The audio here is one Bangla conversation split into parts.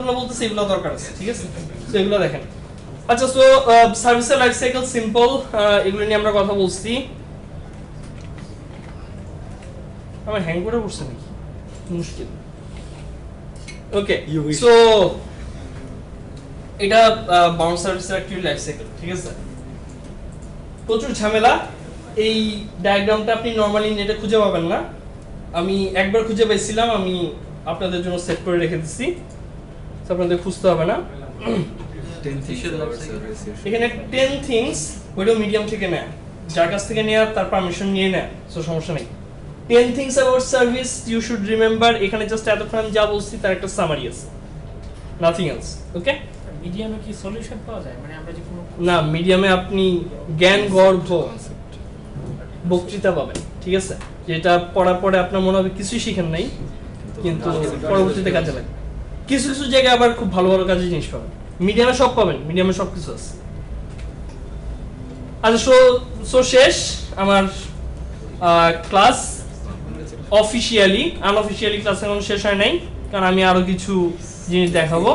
বলতেছে এগুলো দরকার আছে, ঠিক আছে? তো এগুলো দেখেন। আচ্ছা, সো সার্ভিসের লাইফ সাইকেল সিম্পল, এগুলো নিয়ে আমরা কথা বলছি। আমার হ্যাং করে পড়ছে নাকি মুশকিল। ওকে, সো এটা বাউন্ড সার্ভিসের অ্যাকচুয়ালি লাইফ সাইকেল, ঠিক আছে? প্রচুর ঝামেলা। এই ডায়াগ্রামটা আপনি নরমালি নেটে খুঁজে পাবেন না। আমি একবার খুঁজে পেয়েছিলাম, আমি আপনাদের জন্য সেট করে রেখে দিচ্ছি, আপনাদের খুঁজতে হবে না। এখানে 10 থিংস, ওইটা মিডিয়াম থেকে নেয়, যার কাছ থেকে নেয়া তার পারমিশন নিয়ে নেয়, সো সমস্যা নেই। 10 things about service you should remember. এখানে জাস্ট এতক্ষণ আমি যা বলছি তার একটা সামারি আছে, নাথিং এলস। ওকে, মিডিয়ামে কি সলিউশন পাওয়া যায়? মানে আমরা যে কোনো না, মিডিয়ামে আপনি জ্ঞান গর্ভ বক্তৃতা পাবেন, ঠিক আছে? যেটা পড়ার পরে আপনার মনে হবে কিছুই শিখেন নাই, কিন্তু পরবর্তীতে কাজে লাগে। কিছু কিছু জায়গায় আবার খুব ভালো ভালো কাজের জিনিস পাবেন। মিডিয়ামে সব পাবেন, মিডিয়ামে সব কিছু আছে। আচ্ছা, সো শেষ আমার ক্লাস। অফিশিয়ালি, আনঅফিশিয়ালি ক্লাস এখন শেষ হয় নাই, কারণ আমি আরো কিছু জিনিস দেখাবো।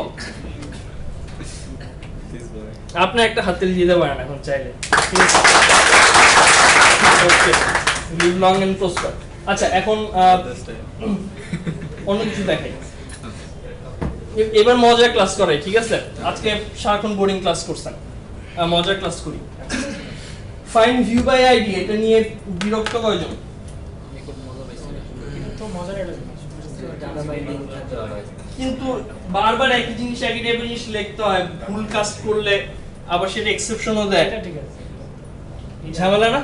আপনি একটা হাততালি দিতে পারেন এখন চাইলে, ঠিক আছে? ওকে, লিভ লং এন্ড প্রসপার। আচ্ছা, এখন অন্য কিছু দেখাই। এবার মজার ক্লাস করাই, ঠিক আছে? আজকে সারাক্ষণ বোরিং ক্লাস করছেন, মজার ক্লাস করি। ফাইন্ড ভিউ বাই আইডি, এটা নিয়ে বিরক্ত কয়জন? তো মজার একটা জিনিস কিন্তু বারবার একই জিনিস, একই টাইপের জিনিস লিখতে হয়, ভুল কাজ করলে আবার সেটা এক্সেপশনও দেয়। এটা ঠিক আছে, ঝামেলা না?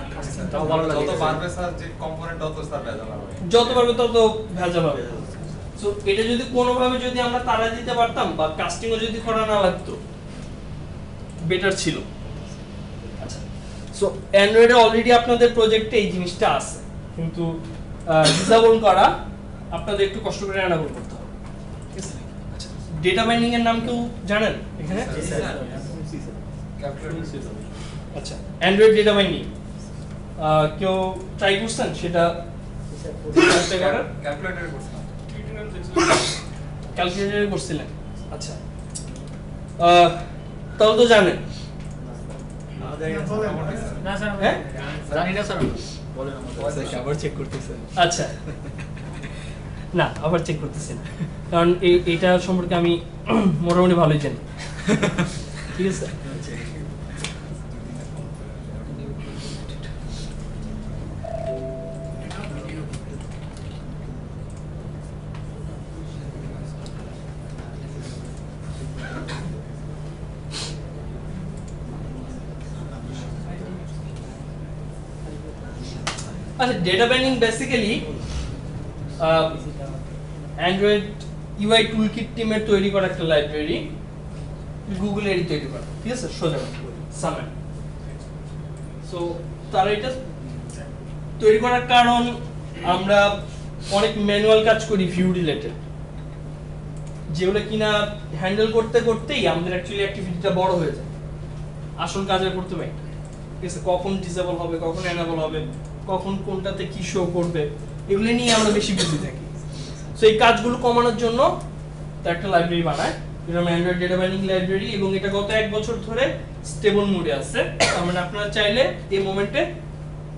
তাও ভালো লাগে। যত বাড়বে স্যার যে কম্পোনেন্ট তত স্যার ভেজাল হবে। যত পারবে তত ভেজাল হবে। সো এটা যদি কোনোভাবে যদি আমরা তাড়া দিতে পারতাম বা কাস্টিংও যদি করা না লাগতো, বেটার ছিল। আচ্ছা, সো অ্যান্ড্রয়েডে অলরেডি আপনাদের প্রজেক্টে এই জিনিসটা আছে, কিন্তু ডিসেবল করা আপনাদের একটু কষ্ট করে এনাবল করতে হবে, ঠিক আছে? আচ্ছা, ডেটা মাইনিং এর নাম কেউ জানেন এখানে? আচ্ছা, অ্যান্ড্রয়েড ডেটা মাইনিং কেউ ট্রাই করছেন সেটা? ক্যালকুলেটর করছিলাম। ক্যালকুলেটরে করছিলেন? আচ্ছা, তাহলে তো জানেন। না স্যার, হ্যাঁ? জানি না স্যার, বলেন আমাদের। আবার চেক করতেছে। আচ্ছা, না আবার চেক করতেছি না, কারণ এইটা সম্পর্কে আমি মোটামুটি ভালোই জানি, ঠিক আছে? আচ্ছা, data binding basically Android UI toolkit টিমের তৈরি করা একটা লাইব্রেরি, গুগলেরই তৈরি করা, ঠিক আছে? সোজা সামেট। সো তারা এটা তৈরি করার কারণ, আমরা অনেক ম্যানুয়াল কাজ করি ভিউ রিলেটেড, যেগুলো কিনা হ্যান্ডেল করতে করতেই আমাদের অ্যাকচুয়ালি অ্যাক্টিভিটিটা বড় হয়ে যায়, আসল কাজ আর করতে পারি, ঠিক আছে? কখন ডিসেবল হবে, কখন এনাবল হবে, কখন কোনটাতে কি শো করবে, এগুলো নিয়ে আমরা বেশি বিজি থাকি। সো এই কাজগুলো কমানোর জন্য তার একটা লাইব্রেরি বানায়, যেটা অ্যান্ড্রয়েড ডেটা মাইনিং লাইব্রেরি, এবং এটা গত 1 বছর ধরে স্টেবল মোডে আছে। তার মানে আপনারা চাইলে এই মোমেন্টে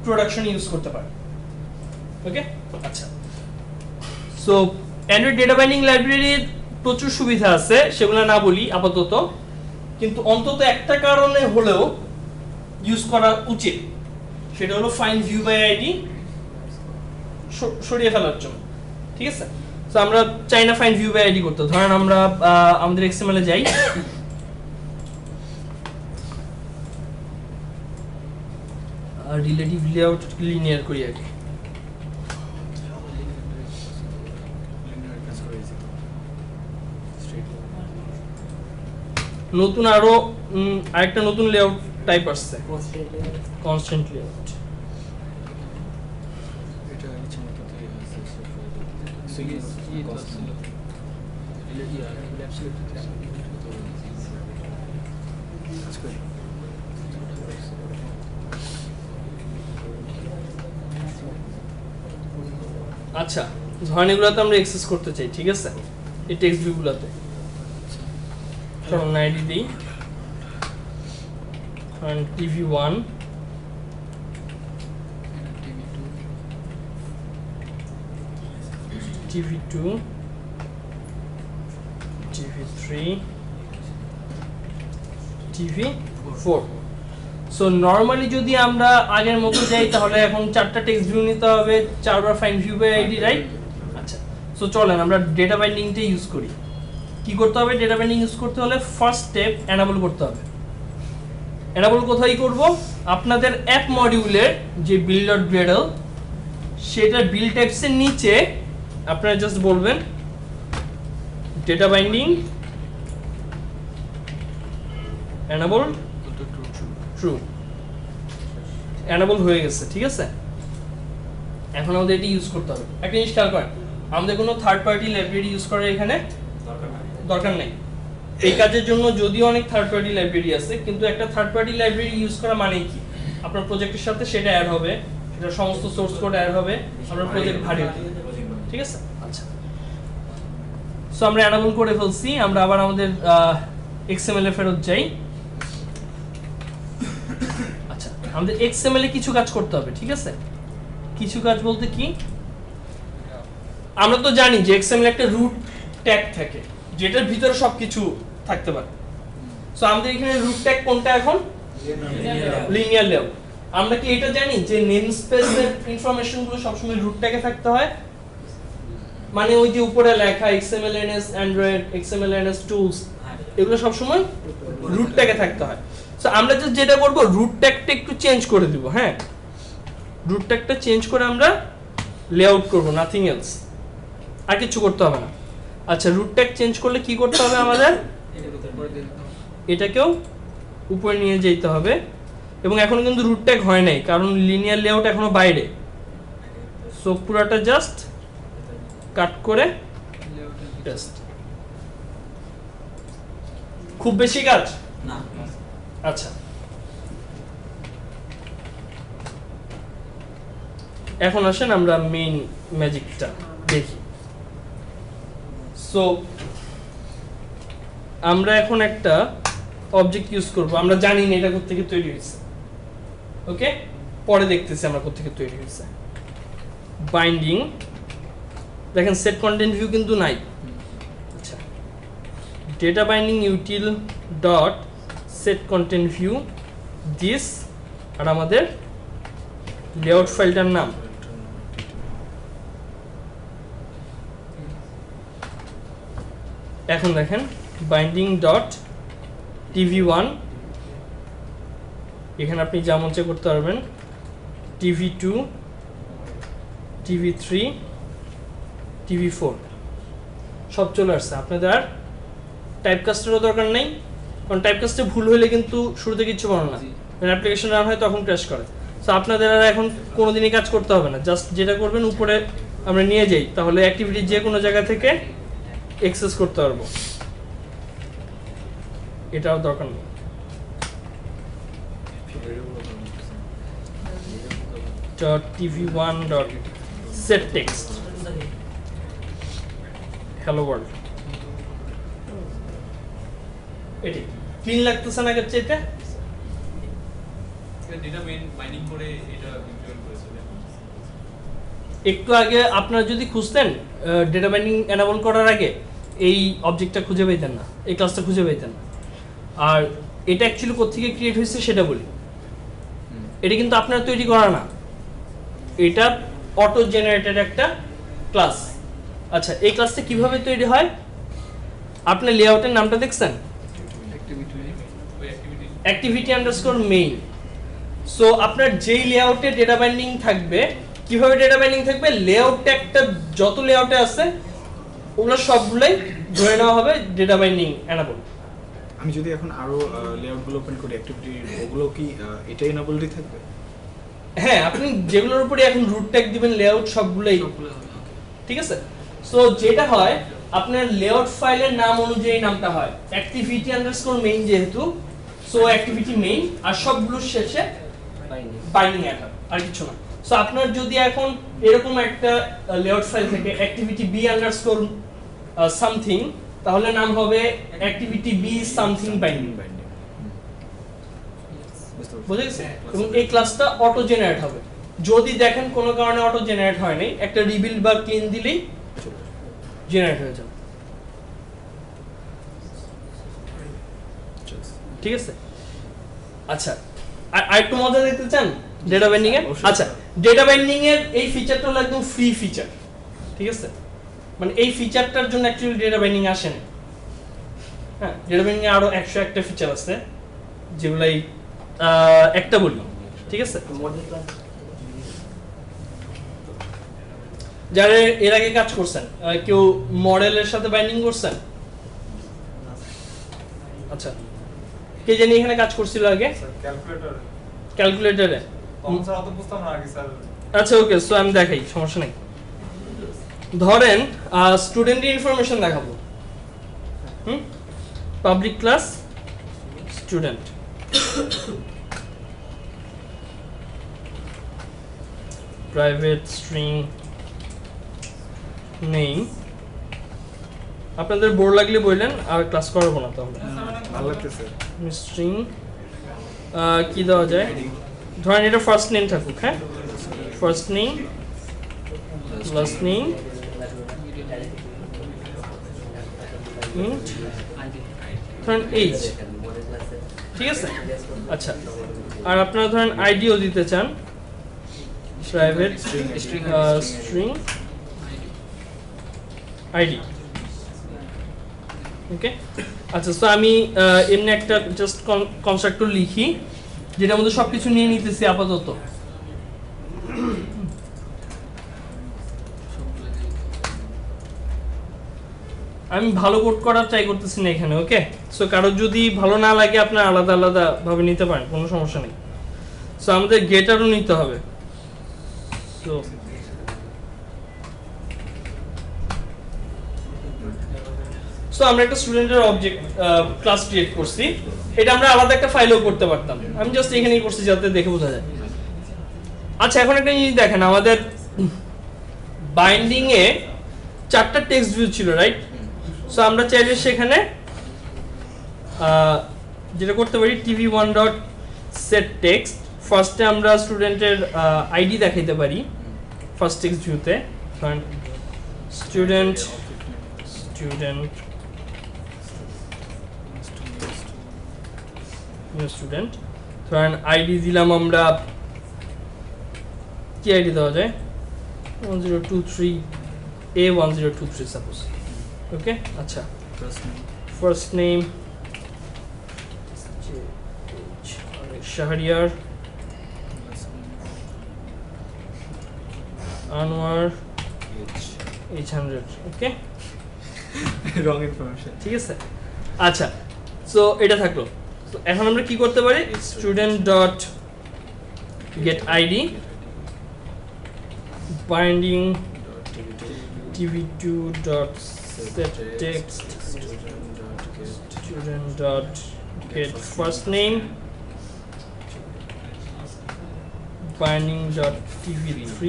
প্রোডাকশন ইউজ করতে পারেন। ওকে, আচ্ছা, সো অ্যান্ড্রয়েড ডেটা মাইনিং লাইব্রেরির প্রচুর সুবিধা আছে, সেগুলো না বলি আপাতত, কিন্তু অন্তত একটা কারণে হলেও ইউজ করা উচিত, সেটা হলো ফাইন্ড ভিউ বাই আইডি সরিয়ে ফেলার জন্য, ঠিক আছে? সো আমরা চাই না ফাইন্ড ভিউ বাই আইডি করতে। ধরেন আমরা আমাদের এক্সএমএল এ যাই, রিলেটিভ লেআউট লিনিয়ার করি আগে। নতুন আরো আরেকটা নতুন লেআউট টাইপ আসছে, কনস্ট্যান্ট লেআউট। এটা ইচ্ছে মতো তৈরি হয়েছে। সো কি কষ্ট হলো? আচ্ছা, ধরেন এগুলোতে আমরা অ্যাক্সেস করতে চাই, ঠিক আছে? এই টেক্সট ভিউগুলোতে চলো না আইডি দিই and tv1 tv2 tv3 tv4 so normally যদি আমরা আগের মতো যাই তাহলে এখন চারটা টেক্সট ভিউ নিতে হবে, চারবার find view by ID, right? আচ্ছা, সো চলেন আমরা ডেটা বাইন্ডিংটা ইউজ করি। কি করতে হবে? ডেটা বাইন্ডিং ইউজ করতে হলে ফার্স্ট স্টেপ এনাবল করতে হবে। এনাবল কোথায় করব? আপনাদের অ্যাপ মডিউলের যে build.gradle সেটার বিল্ড টাইপসের নিচে আপনারা জাস্ট বলবেন data binding enable true. Enable হয়ে গেছে, ঠিক আছে? এখন আমাদের এটি ইউজ করতে হবে। একটা জিনিস খেয়াল করেন, আমাদের কোনো থার্ড পার্টি লাইব্রেরি ইউজ করার এখানে দরকার নেই। এই কাজের জন্য যদিও অনেক থার্ড পার্টি লাইব্রেরি আছে, কিন্তু একটা থার্ড পার্টি লাইব্রেরি ইউজ করা মানে কি? আপনার প্রজেক্টের সাথে সেটা অ্যাড হবে, সেটা সমস্ত সোর্স কোড অ্যাড হবে, আপনার প্রজেক্ট ভারী হবে, ঠিক আছে? আচ্ছা, সো আমরা এনাবল করে ফেলছি। আমরা আবার আমাদের এক্সএমএল এ ফেরত যাই। আচ্ছা, আমাদের এক্সএমএল এ কিছু কাজ করতে হবে, ঠিক আছে? কিছু কাজ বলতে কি? আমরা তো জানি যে এক্সএমএল একটা রুট ট্যাগ থাকে যেটার ভিতরে সবকিছু থাকতে পারে। সো আমাদের এখানে রুট ট্যাগ কোনটা এখন? Linear layout. আমরা কি এটা জানি যে নেমস্পেসের ইনফরমেশন গুলো সবসময় রুট ট্যাগে থাকতে হয়? মানে ওই যে উপরে লেখা XMLNS Android, XMLNS Tools, এগুলো সবসময় রুট ট্যাগে থাকতে হয়। সো আমরা যেটা করব, রুট ট্যাগটা একটু চেঞ্জ করে দিব। হ্যাঁ, রুট ট্যাগটা চেঞ্জ করে আমরা লেআউট করব, নাথিং এলস, আর কিছু করতে হবে না। আচ্ছা, রুট ট্যাগ চেঞ্জ করলে কি করতে হবে আমাদের? এটাকেও উপরে নিয়ে যেতে হবে। এবং এখন কিন্তু রুট ট্যাগ হয় নাই, কারণ লিনিয়ার লেআউট এখনো বাইরে। সো পুরোটা জাস্ট কাট করে টেস্ট। খুব বেশি কাজ না। আচ্ছা, এখন আসেন আমরা মেইন ম্যাজিকটা দেখি। সো আমরা এখন একটা অবজেক্ট ইউজ করব। আমরা জানি না এটা কোথা থেকে তৈরি হয়েছে, ওকে? পরে দেখতেছি আমরা কোথা থেকে তৈরি হয়েছে। বাইন্ডিং, দেখেন সেট কন্টেন্ট ভিউ কিন্তু নাই। আচ্ছা, data binding util dot set content view this, আর আমাদের লেআউট ফাইলটার নাম। এখন দেখেন বাইন্ডিং ডট tv1, এখানে আপনি যা মন চায় করতে পারবেন। tv2, tv3, tv4 সব চলে আসছে। আপনাদের আর টাইপকাস্টেরও দরকার নেই, কারণ টাইপকাস্টে ভুল হলে কিন্তু শুরুতে কিছু পারো না, যখন অ্যাপ্লিকেশন রান হয় তখন ক্র্যাশ করে। সো আপনাদের আর এখন কোনোদিনই কাজ করতে হবে না, জাস্ট যেটা করবেন উপরে আমরা নিয়ে যাই, তাহলে অ্যাক্টিভিটি যে কোনো জায়গা থেকে অ্যাক্সেস করতে পারবো। এটাও দরকার নেই। .tv1.setText hello world, এটি ক্লিন লাগতেছে না আগের চাইতে? ডেটা মাইনিং করে এটা ইমপ্লিমেন্ট করেছে। একটু আগে আপনারা যদি খুঁজতেন ডেটা মাইনিং এনাবল করার আগে, এই অবজেক্টটা খুঁজে পেতেন না, এই ক্লাসটা খুঁজে পেতেন না। আর এটা অ্যাকচুয়ালি কোত্থেকে ক্রিয়েট হয়েছে সেটা বলি। এটা কিন্তু আপনারা তৈরি করা না, এটা অটো জেনারেটেড একটা ক্লাস। আচ্ছা, এই ক্লাসটা কিভাবে তৈরি হয়? আপনি লেআউটের নামটা দেখছেন, অ্যাক্টিভিটি আন্ডারস্কোর মেইন। সো আপনার যেই লেআউটে ডেটা বাইন্ডিং থাকবে, কিভাবে ডেটা বাইন্ডিং থাকবে? লেআউট ট্যাগটা যত লেআউটে আছে ওগুলো সবগুলোই ধরে নেওয়া হবে ডেটা বাইন্ডিং এনাবল। আমি যদি এখন আরো লেআউট গুলো ওপেন করি অ্যাক্টিভিটি, ওগুলো কি এটাই এনাবলই থাকবে? হ্যাঁ, আপনি যেগুলোর উপরে এখন রুট ট্যাগ দিবেন লেআউট সবগুলোই, ঠিক আছে? সো যেটা হয়, আপনার লেআউট ফাইলের নাম অনুযায়ী নামটা হয় অ্যাক্টিভিটি আন্ডারস্কোর মেইন, যেহেতু সো অ্যাক্টিভিটি মেইন, আর সবগুলোর শেষে বাইন্ডিং অ্যাটার, আর কিছু না। সো আপনার যদি এখন এরকম একটা লেআউট ফাইল থেকে অ্যাক্টিভিটি বি আন্ডারস্কোর সামথিং তাহলে নাম হবে অ্যাক্টিভিটি বি সামথিং বাইন্ডিং। বুঝে গেছে? এবং এই ক্লাসটা অটো জেনারেট হবে। যদি দেখেন কোনো কারণে অটো জেনারেট হয় নাই, একটা রিবিল্ড বা ক্লিন দিলেই জেনারেট হয়ে যাবে। ঠিক আছে? আচ্ছা, আর একটু মজা দেখতে চান ডেটা বাইন্ডিং এর? আচ্ছা, ডেটা বাইন্ডিং এর এই ফিচারটা হলো একদম ফ্রি ফিচার। ঠিক আছে? মানে এই ফিচারটার জন্য অ্যাকচুয়ালি ডেটা বাইন্ডিং আসে না। হ্যাঁ, ডেটা বাইন্ডিং এ আরো 101টা ফিচার আছে যেগুলাই একটা বলি। ঠিক আছে? যারা এর আগে কাজ করছেন, কেউ মডেলের সাথে বাইন্ডিং করছেন? আচ্ছা, কে জানি এখানে কাজ করছিল আগে? ক্যালকুলেটরে। আচ্ছা, ওকে, সো আমি দেখাই, সমস্যা নেই। ধরেন স্টুডেন্টের ইনফরমেশন দেখাবো। Public class student, private string name. আপনাদের বোর লাগলে বললেন, আর ক্লাস করাবো না তাহলে। ভালো লাগতেছে। স্ট্রিং কি দেওয়া যায়? ধরেন এটা ফার্স্ট নেম থাকুক। হ্যাঁ, ফার্স্ট নেম, লাস্ট নেম, ধরেন এইজ। ঠিক আছে? আচ্ছা, আর আপনারা ধরেন আইডিও দিতে চান, প্রাইভেট স্ট্রিং আইডি। ওকে, আচ্ছা, সো আমি এমনি একটা জাস্ট কনস্ট্রাক্টর লিখি যেটার মধ্যে সবকিছু নিয়ে নিতেছি আপাতত। আমি ভালো কোড করার ট্রাই করতেছি না এখানে। ওকে, সো কারোর যদি ভালো না লাগে আপনার আলাদা আলাদা ভাবে নিতে পারেন, কোনো সমস্যা নেই। সো আমাদের গেটারও নিতে হবে। সো সো আমরা একটা স্টুডেন্টের অবজেক্ট ক্লাস ক্রিয়েট করছি। এটা আমরা আলাদা একটা ফাইলও করতে পারতাম, আমি জাস্ট এখানেই করছি যাতে দেখে বোঝা যায়। আচ্ছা, এখন একটা জিনিস দেখেন, আমাদের বাইন্ডিং এ 4টা টেক্সট ভিউ ছিল, রাইট? সো আমরা চাইলে সেখানে যেটা করতে পারি, tv1 ডট সেট টেক্সট, ফার্স্টে আমরা স্টুডেন্টের আইডি দেখাইতে পারি ফার্স্ট টেক্সট ভিউতে। কারণ স্টুডেন্ট স্টুডেন্ট ধরেন আইডি দিলাম আমরা, কি আইডি দেওয়া যায়? 1023 A1023 সাপোজ। ওকে, আচ্ছা, first name Shahriar, Anwar, H100। Okay, wrong information. ঠিক আছে? আচ্ছা, সো এটা থাকলো। তো এখন আমরা কি করতে পারি? Student dot gate ID binding tv2 dot set text student dot gate first name binding dot tv3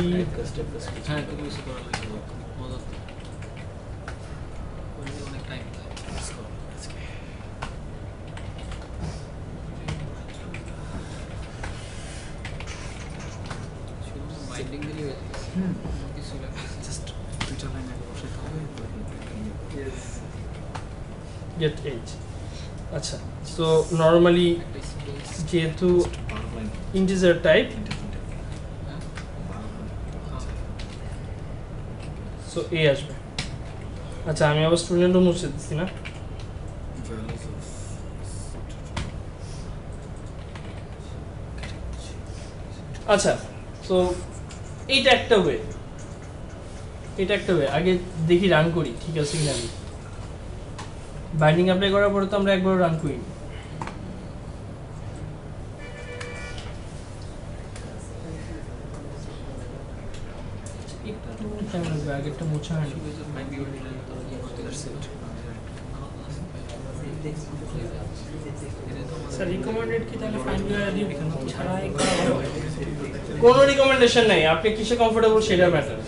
হ্যাঁ, তো কিছু করা লাগবে মজা তো অনেক টাইম বাইন্ডিং দিলে হয়ে যাবে। কিছু লাগবে জাস্ট দুইটা লাইন আগে বসাতে হবে। get age। আচ্ছা, সো নরমালি একটা স্পেস যেহেতু 12 লাইন ইন্টিজার টাইপ, সো এ আসবে। আচ্ছা, আমি আবার স্টুডেন্টও মুছে দিচ্ছি না। values of আচ্ছা, সো এইটা একটা ওয়ে, আগে দেখি রান করি ঠিক আছে কিনা। আমি বাইন্ডিং অ্যাপ্লাই করার পরে তো আমরা একবার রান করি। একটু টাইম লাগবে, আগেরটা মোছা হয়নি। স্যার রিকমেন্ডেড কি তাহলে ফাইন্ড ইউর ছাড়াই করা হবে? কোনো রিকমেন্ডেশন নাই, আপনি কিসে কমফোর্টেবল সেটা ম্যাটার।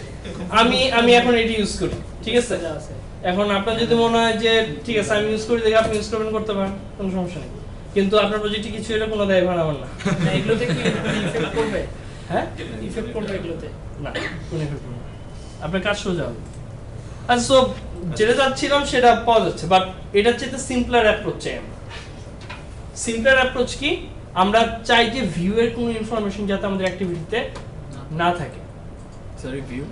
আমি এখন এটি ইউজ করি, ঠিক আছে? এখন আপনার যদি মনে হয় যে ঠিক আছে আমি ইউজ করি দেখে আপনি ইউজ করতে পারেন, কোনো সমস্যা নেই, কিন্তু আপনার প্রজেক্টে কিছু এটা কোনো দায়ভার আমার না। না, এগুলোতে কি ইফেক্ট করবে? হ্যাঁ, ইফেক্ট করবে এগুলোতে? না, কোনো effect করবে না। আপনার কাজ সোজা হবে। আর সো যেটা চাচ্ছিলাম সেটা পাওয়া যাচ্ছে, বাট এটার চেয়ে সিম্পলার অ্যাপ্রোচ চাই আমরা। সিম্পলার অ্যাপ্রোচ কি, আমরা চাই যে ভিউ এর কোনো ইনফরমেশন যাতে আমাদের অ্যাক্টিভিটিতে না থাকে। সরি ভিউ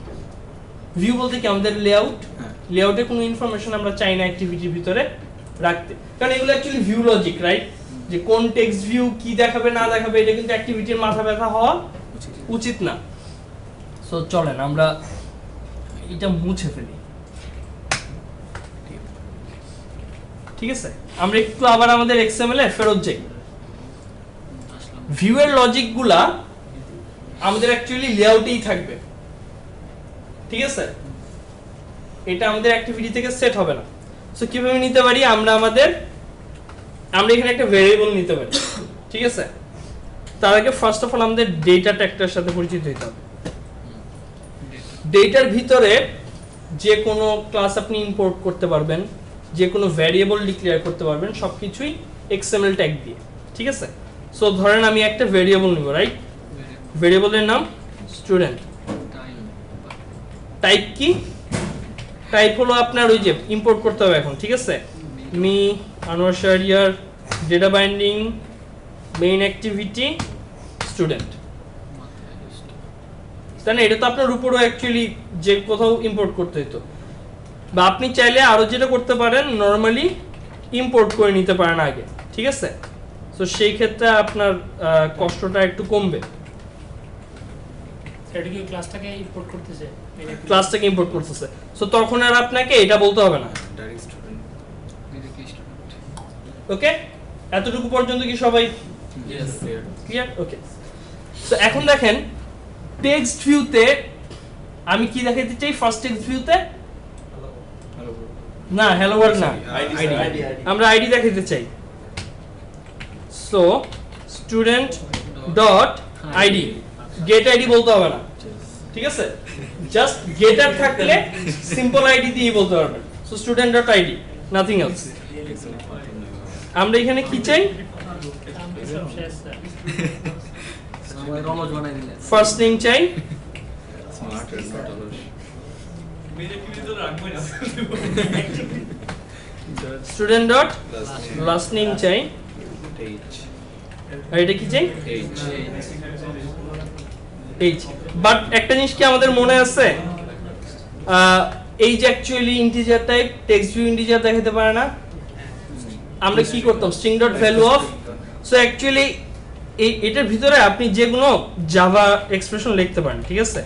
ভিউ বলতে কি আমাদের লেআউট, হ্যাঁ। লেআউটের কোনো ইনফরমেশন আমরা চাই না অ্যাক্টিভিটির ভিতরে রাখতে, কারণ এগুলো অ্যাকচুয়ালি ভিউ লজিক, রাইট? যে কোন টেক্সট ভিউ কি দেখাবে না দেখাবে এটা কিন্তু অ্যাক্টিভিটির মাথা ব্যথা হওয়া উচিত না। সো চলেন আমরা এটা মুছে ফেলি, ঠিক আছে? আমরা একটু আবার আমাদের এক্সএমএল এ ফেরত যাই। ভিউ এর লজিকগুলা আমাদের অ্যাকচুয়ালি লেআউটেই থাকবে, ঠিক আছে? এটা আমাদের অ্যাক্টিভিটি থেকে সেট হবে না। সো কিভাবে নিতে পারি, আমরা এখানে একটা ভেরিয়েবল নিতে পারি, ঠিক আছে? তার আগে ফার্স্ট অফ অল আমাদের ডেটা ট্যাগটার সাথে পরিচিত হতে হবে। ডেটার ভিতরে যে কোনো ক্লাস আপনি ইম্পোর্ট করতে পারবেন, যে কোনো ভ্যারিয়েবল ডিক্লেয়ার করতে পারবেন, সবকিছুই এক্সএমএল ট্যাগ দিয়ে, ঠিক আছে? সো ধরেন আমি একটা ভেরিয়েবল নিব, রাইট? ভেরিয়েবলের নাম স্টুডেন্ট। টাইপ কি? টাইপ হলো আপনার ওই যে ইম্পোর্ট করতে হবে এখন, ঠিক আছে? Me Anwar Shahriar data binding main activity student, তাই না? এটা তো আপনার উপরও অ্যাকচুয়ালি যে কোথাও ইম্পোর্ট করতে হতো, বা আপনি চাইলে আরো যেটা করতে পারেন নরমালি ইম্পোর্ট করে নিতে পারেন আগে, ঠিক আছে? তো সেই ক্ষেত্রে আপনার কষ্টটা একটু কমবে। এটা কি ক্লাসটাকে ইম্পোর্ট করতেছে? ক্লাসটাকে ইম্পোর্ট করতেছে, সো তখন আর আপনাকে এটা বলতে হবে না। Direct student. ওকে, এতটুকু পর্যন্ত কি সবাই Yes. ক্লিয়ার? ওকে, সো এখন দেখেন টেক্সট ভিউতে আমি কি দেখাতে চাই। ফার্স্ট টেক্সট ভিউতে না হ্যালো ওয়ার্ল্ড না, আইডি, আমরা আইডি দেখাতে চাই। So student dot ID, get ID বলতে হবে না, ঠিক আছে? জাস্ট গেটার থাকলে সিম্পল আইডি দিয়ে বলতে পারবেন। So student dot ID, nothing else. আমরা এখানে কি চাই? সব শেষ স্যার। ফার্স্ট নেম চাই, স্মার্ট এন্ড নট অলস। মেন অ্যাক্টিভিটি তো রাখবোই না। স্টুডেন্ট ডট লাস্ট নেম চাই, এইচ আর এটা কি চাই? H H. বাট একটা জিনিস কি আমাদের মনে আছে, এই যে actually integer type text view integer দেখাতে পারে না, আমরা কি করতাম? String dot value of. So actually এটার ভিতরে আপনি যে কোনো জাভা এক্সপ্রেশন লিখতে পারেন, ঠিক আছে?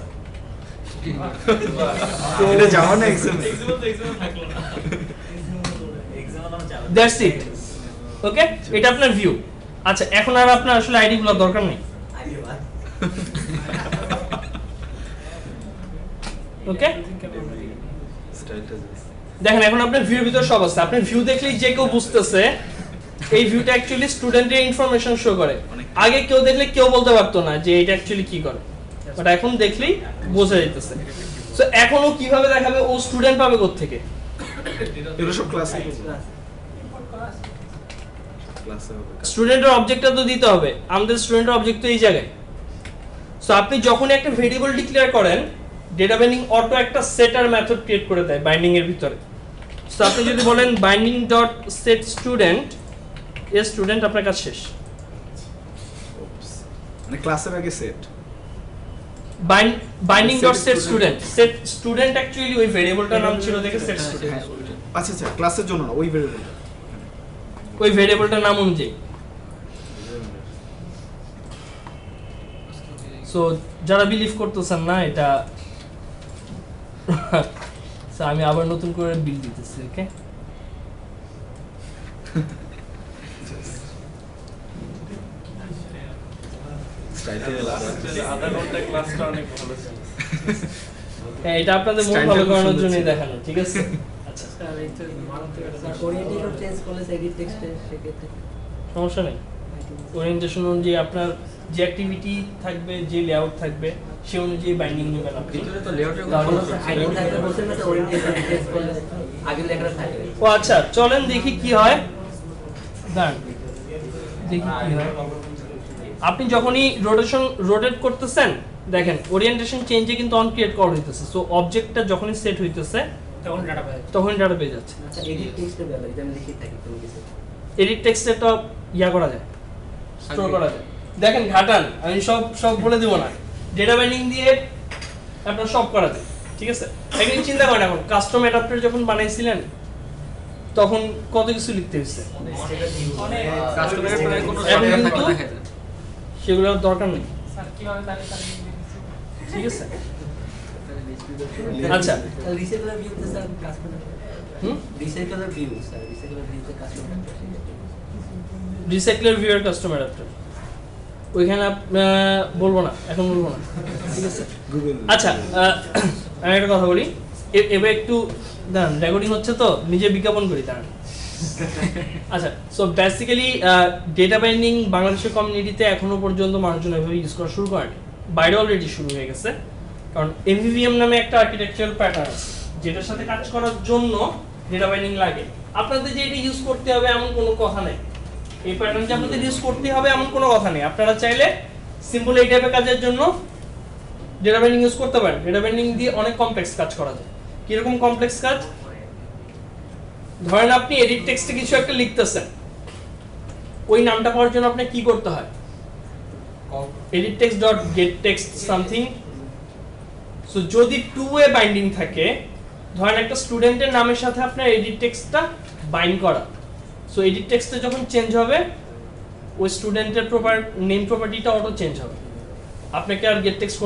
এটা যাওয়া না এক্সাম এক্সাম্পল তো এক্সাম্পল থাকলো না। That's it. ওকে, এটা আপনার ভিউ। আচ্ছা, এখন আর আপনার আসলে আইডি গুলো দরকার নেই। ওকে, স্টাইলটা দেখেন এখন আপনার ভিউর ভিতর সব আছে। আপনি ভিউ দেখলেই যে কেউ বুঝতেছে এই ভিউটা অ্যাকচুয়ালি স্টুডেন্টের ইনফরমেশন শো করে। আগে কেউ দেখলে কেউ বলতে পারতো না যে এটা অ্যাকচুয়ালি কি করে, বাট এখন দেখলেই বোঝা যাইতেছে। সো এখনো কিভাবে দেখাবে, ও স্টুডেন্ট পাবে কোত্থেকে? এগুলো সব ক্লাসে ক্লাসে হবে। স্টুডেন্টের অবজেক্টটা তো দিতে হবে, আমাদের স্টুডেন্টের অবজেক্ট তো এই জায়গায়। সো আপনি যখন একটা ভেরিয়েবল ডিক্লেয়ার করেন, ডেটা বাইন্ডিং অটো একটা সেটার মেথড ক্রিয়েট করে দেয় বাইন্ডিং এর ভিতরে। সো আপনি যদি বলেন binding dot set student, a student, আপনার কাজ শেষ। মানে ক্লাসের আগে set binding dot set student, set student actually ওই ভেরিয়েবলটার নাম ছিল দেখে সেট স্টুডেন্ট, আচ্ছা আচ্ছা ক্লাসের জন্য না, ওই ভেরিয়েবলটা ওই ভেরিয়েবলটার নাম অনুযায়ী। সো যারা বিলিভ করতেছেন না এটা, সো আমি আবার নতুন করে বিল দিতেছি। ওকে, আধা ঘন্টা ক্লাসটা অনেক ভালো ছিল। হ্যাঁ, এটা আপনাদের মন ভালো করানোর জন্যই দেখানো, ঠিক আছে? আচ্ছা, স্যার এই তো মারাত্মক একটা স্যার। ওরিয়েন্টেশন চেঞ্জ করলে এডিট টেক্সটে সেক্ষেত্রে সমস্যা নেই। ওরিয়েন্টেশন অনুযায়ী আপনার যে অ্যাক্টিভিটি থাকবে, যে লেআউট থাকবে, সে অনুযায়ী বাইন্ডিং নেবেন আপনি। আইডি থাকলে বলছেন না ওরিয়েন্টেশন চেঞ্জ করলে আগের লেখাটা থাকে। ও আচ্ছা, চলেন দেখি কি হয়। দাঁড়ান, দেখি কি হয়। আপনি যখনই রোটেট করতেছেন, দেখেন ওরিয়েন্টেশন চেঞ্জে কিন্তু অন ক্রিয়েট কল হইতেছে। সো অবজেক্টটা যখনই সেট হইতেছে তখন ডাটা পায়। তখনই ডাটা পেয়ে যাচ্ছে। আচ্ছা এডিট টেক্সটের বেলা এটা আমি লিখে থাকি কোনো কিছু। এডিট টেক্সটে তো ইয়া করা যায়, স্টোর করা যায়। দেখেন ঘাটান, আমি সব বলে দেব না। ডেটা বাইন্ডিং দিয়ে আপনার সব করা যায়, ঠিক আছে? একদিন চিন্তা করেন, এখন কাস্টম অ্যাডাপ্টার যখন বানাইছিলেন তখন কত কিছু লিখতে হয়েছে, কাস্টমারের প্রায় কোনো এখন শর্টকাট কিন্তু থাকে দেখা যায়। সেগুলোর দরকার নেই, ঠিক আছে? আচ্ছা, রিসাইকেলার ভিউতে স্যার কাজ করে। হুম, রিসাইকেলার ভিউ স্যার, রিসাইকেলার ভিউতে কাজ করে। রিসাইক্লার ভিউয়ার কাস্টম অ্যাডাপ্টার ওইখানে বলবো না, এখন বলবো না, ঠিক আছে? গুগল আচ্ছা, আমি একটা কথা বলি, এবার একটু দাঁড়ান, রেকর্ডিং হচ্ছে তো নিজে বিজ্ঞাপন করি, দাঁড়ান। আচ্ছা, সো বেসিক্যালি ডেটা বাইন্ডিং বাংলাদেশের কমিউনিটিতে এখনো পর্যন্ত মানুষজন এভাবে ইউজ করা শুরু করেনি, বাইরে অলরেডি শুরু হয়ে গেছে। কারণ এমভিভিএম নামে একটা আর্কিটেকচারাল প্যাটার্ন আছে যেটার সাথে কাজ করার জন্য ডেটা বাইন্ডিং লাগে। আপনাদের যে এটা ইউজ করতে হবে এমন কোনো কথা নেই, এই প্যাটার্ন যে আপনাদের ইউজ করতে হবে এমন কোনো কথা নেই। আপনারা চাইলে সিম্পল এই টাইপের কাজের জন্য ডেটা বাইন্ডিং ইউজ করতে পারেন। ডেটা বাইন্ডিং দিয়ে অনেক কমপ্লেক্স কাজ করা যায়। কিরকম কমপ্লেক্স কাজ? ধরেন আপনি এডিট টেক্সটে কিছু একটা লিখতেছেন, ওই নামটা পাওয়ার জন্য আপনাকে কি করতে হয়? Edit text dot gate text something. So যদি টু ওয়ে বাইন্ডিং থাকে, ধরেন একটা স্টুডেন্টের নামের সাথে আপনার এডিট টেক্সটটা বাইন্ড করা, সো এডিট টেক্সটে যখন চেঞ্জ হবে ওই স্টুডেন্টের নেম প্রপার্টিটা অটো চেঞ্জ হবে। আপনাকে আর গেট টেক্সট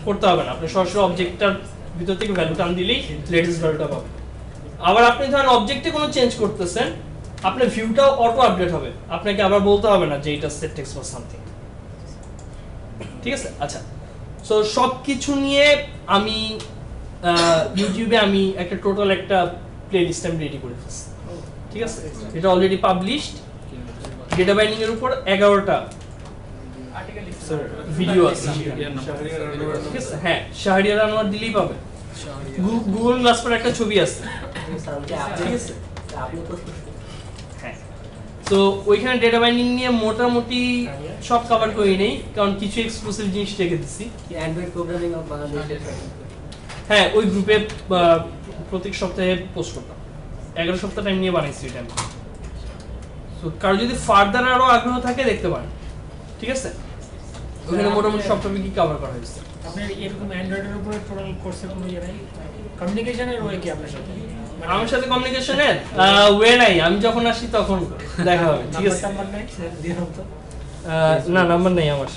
করতে হবে না, আপনি সরাসরি অবজেক্টটার ভিতর থেকে ভ্যালু টান দিলেই লেটেস্ট ভ্যালুটা পাবেন। আবার আপনি ধরেন অবজেক্টে কোনো চেঞ্জ করতেছেন, আপনার ভিউটাও অটো আপডেট হবে, আপনাকে আবার বলতে হবে না যে এটা সেট টেক্সট বা সামথিং, ঠিক আছে? আচ্ছা, সো সব কিছু নিয়ে আমি ইউটিউবে আমি একটা টোটাল একটা প্লেলিস্ট আমি রেডি করে ফেলছি, ঠিক আছে? এটা অলরেডি পাবলিশড। ডেটা বাইন্ডিং এর উপর 11টা স্যার ভিডিও আছে, ইয়ার নাম ঠিক আছে? হ্যাঁ, শাহরিয়ার আনোয়ার দিলেই পাবে। গুগল গ্লাস পর একটা ছবি আছে, স্যার ওটা ঠিক আছে? আপনি তো হ্যাঁ, তো ওইখানে ডেটা বাইন্ডিং নিয়ে মোটামুটি সব কভার করি নেই, কারণ কিছু এক্সক্লুসিভ জিনিস রেখে দিচ্ছি। Android programming of Bangladesh. হ্যাঁ, ওই গ্রুপে প্রত্যেক সপ্তাহে পোস্ট করতাম, 11 সপ্তাহ টাইম নিয়ে বানাইছি এটা আমি। সো কারো যদি ফার্দার আরো আগ্রহ থাকে দেখতে পারেন, ঠিক আছে? ওখানে মোটামুটি সব টপিকই কভার করা হয়েছে। আপনার এরকম অ্যান্ড্রয়েডের উপরে টোটাল কোর্সে কোনো ইয়ে নাই, কমিউনিকেশনের ওয়ে কি আপনার সাথে? আমার সাথে কমিউনিকেশনের ওয়ে নাই, আমি যখন আসি তখন দেখা হবে, ঠিক আছে? নাম্বার নাই দিয়ে দাও তো। না, নাম্বার নেই আমার।